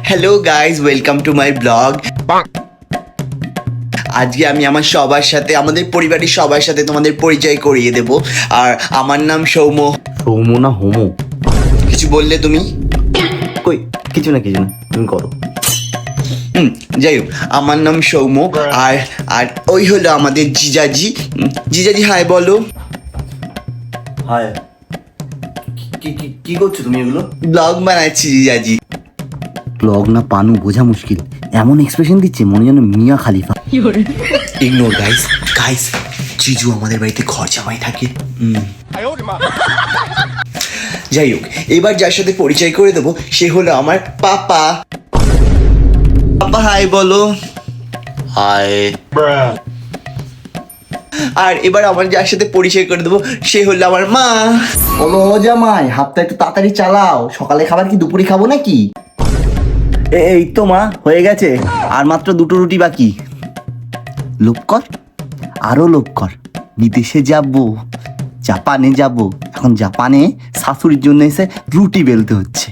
Hello guys, welcome to my blog. আজকে আমি আমার সবার সাথে, আমাদের পরিবারের সবার সাথে তোমাদের পরিচয় করিয়ে দেব। আর আমার নাম সৌম্য। সৌম্য না হোমো? কিছু বললে তুমি? কই কিছু না তুমি করো। যাই হোক, আমার নাম সৌম্য। আর আর ওই হলো আমাদের জিজাজি। জিজাজি হাই বলো। হাই। কি করছো তুমি এগুলো? ব্লগ বানাচ্ছি জিজাজি। ব্লগ না পানু বোঝা মুশকিল, এমন এক্সপ্রেশন দিচ্ছে মনে যেন মিয়া খালিফা। Ignore guys. গাইস, জিজু আমাদের বাড়িতে ঘর জামাই থাকে। যাই হোক, এবার যার সাথে পরিচয় করে দেবো সে হলো আমার পাপা। পাপা হাই বলো। হাই। আর এবার আমার যার সাথে পরিচয় করে দেবো সে হলো আমার মা। বলো জামাই, হাতটা একটু তাড়াতাড়ি চালাও, সকালে খাবার কি দুপুরে খাবো নাকি? এই তো মা, হয়ে গেছে, আর মাত্র 2টো রুটি বাকি। লোভ কর, আরো লোভ কর। বিদেশে যাব, জাপানে যাব। এখন জাপানে শাশুড়ির জন্য এসে রুটি বেলতে হচ্ছে।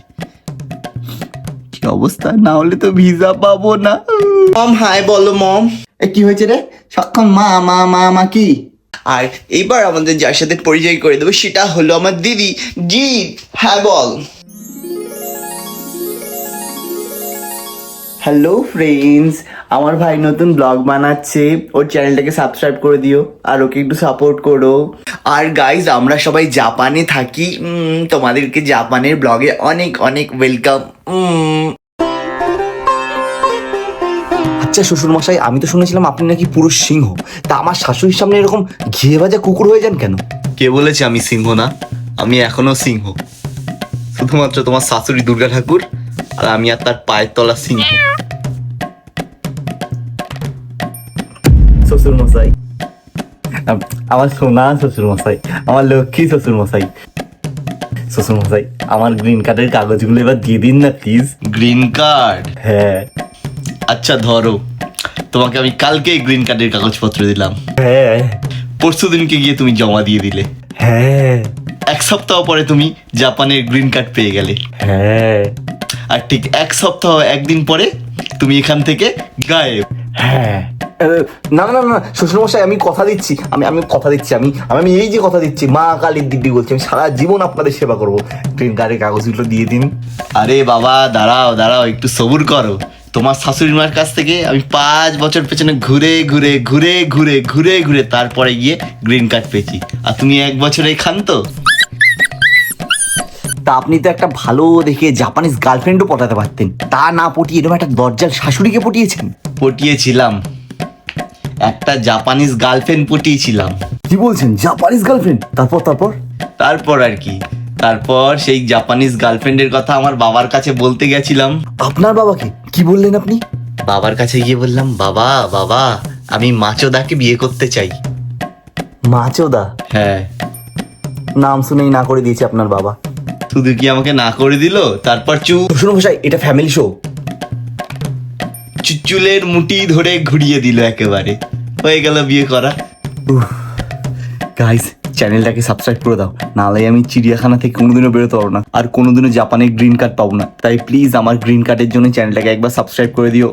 কি অবস্থা, না হলে তো ভিসা পাবো না। মম হাই বলো মম। কি হয়েছে রে সক্ষণ? মা মা মা মা কি? আর এবার আমাদের যার সাথে পরিচয় করে দেবো সেটা হলো আমার দিদি। জি হ্যাঁ বল। হ্যালো ফ্রেন্ডস, আমার ভাই নতুন ব্লগ বানাচ্ছে, ওর চ্যানেলটাকে সাবস্ক্রাইব করে দিও আর ওকে একটু সাপোর্ট করো। আর গাইজ, আমরা সবাই জাপানে থাকি। তোমাদেরকে জাপানের ব্লগে অনেক অনেক ওয়েলকাম। আচ্ছা শ্বশুর মশাই, আমি তো শুনেছিলাম আপনি নাকি পুরুষ সিংহ, তা আমার শাশুড়ির সামনে এরকম ঘিয়ে ভাজা কুকুর হয়ে যান কেন? কে বলেছে আমি সিংহ না? আমি এখনো সিংহ, শুধুমাত্র তোমার শাশুড়ি দুর্গা ঠাকুর আর আমি আর তার পায়ের তলা সিংহ। শ্বশুর মশাই, আমার সোনা শ্বশুর মশাই, আমার লক্ষ্মী শ্বশুর মশাই। শ্বশুর মশাই, আমার গ্রিন কার্ডের কাগজগুলো এবার দিয়ে দিন না প্লিজ। Green card? হ্যাঁ আচ্ছা ধরো, তোমাকে আমি কালকে গ্রিন কার্ডের কাগজপত্র দিলাম, হ্যাঁ পরশু দিনকে গিয়ে তুমি জমা দিয়ে দিলে, হ্যাঁ 1 সপ্তাহ পরে তুমি জাপানের গ্রিন কার্ড পেয়ে গেলে, হ্যাঁ আর ঠিক 1 সপ্তাহ 1 দিন পরে তুমি এখান থেকে গায়েব। হ্যাঁ। না না না না শ্বশুর মশাই, আমি কথা দিচ্ছি, আমি কথা দিচ্ছি, আমি আমি এই যে কথা দিচ্ছি, মা কালীর দিব্যি বলছি, আমি সারা জীবন আপনাদের সেবা করবো। গ্রিন কার্ডের কাগজগুলো দিয়ে দিন। আরে বাবা দাঁড়াও দাঁড়াও, একটু সবুর করো। তোমার শাশুড়ি মার কাছ থেকে আমি 5 বছর পেছনে ঘুরে ঘুরে ঘুরে ঘুরে ঘুরে ঘুরে তারপরে গিয়ে গ্রিন কার্ড পেয়েছি, আর তুমি 1 বছরে ক্ষান্ত। তা আপনি তো একটা ভালো দেখে জাপানিজ গার্লফ্রেন্ডও পটাতে পারতেন, তা না পটিয়ে এরকম একটা দরজাল শাশুড়িকে পটিয়েছেন। পটিয়েছিলাম, একটা জাপানিজ গার্লফ্রেন্ড পটিয়েছিলাম। কি বলছেন, জাপানিজ গার্লফ্রেন্ড? তারপর তারপর তারপর আর কি, তারপর সেই জাপানিজ গার্লফ্রেন্ডের কথা আমার বাবার কাছে বলতে গেছিলাম। আপনার বাবাকে কি বললেন আপনি? বাবার কাছে গিয়ে বললাম, বাবা বাবা আমি মাচোদাকে বিয়ে করতে চাই। মাচোদা? হ্যাঁ। নাম শুনেই না করে দিয়েছে আপনার বাবা। শুধু কি আমাকে না করে দিল, তারপর শ্বশুর মশাই, এটা ফ্যামিলি শো। চুলের মুঠি ধরে ঘুরিয়ে দিল, একেবারে হয়ে গেল বিয়ে করা। গাইস, চ্যানেলটাকে সাবস্ক্রাইব করে দাও, নাহলে আমি চিড়িয়াখানা থেকে কোনোদিনও বেরোতে পারবো না, আর কোনোদিনও জাপানের গ্রিন কার্ড পাবো না। তাই প্লিজ আমার গ্রিন কার্ডের জন্য চ্যানেলটাকে একবার সাবস্ক্রাইব করে দিও।